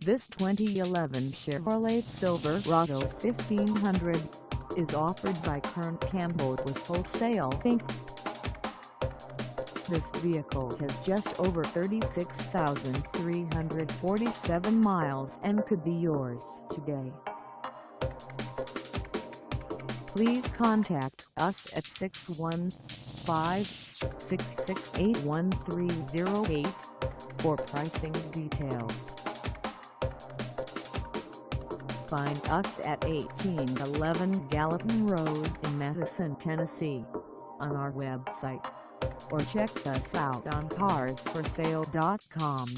This 2011 Chevrolet Silverado 1500 is offered by Kirk Campbell with Wholesale Inc. This vehicle has just over 36,347 miles and could be yours today. Please contact us at 615-668-1308 for pricing details. Find us at 1811 Gallatin Road in Madison, Tennessee, on our website, or check us out on carsforsale.com.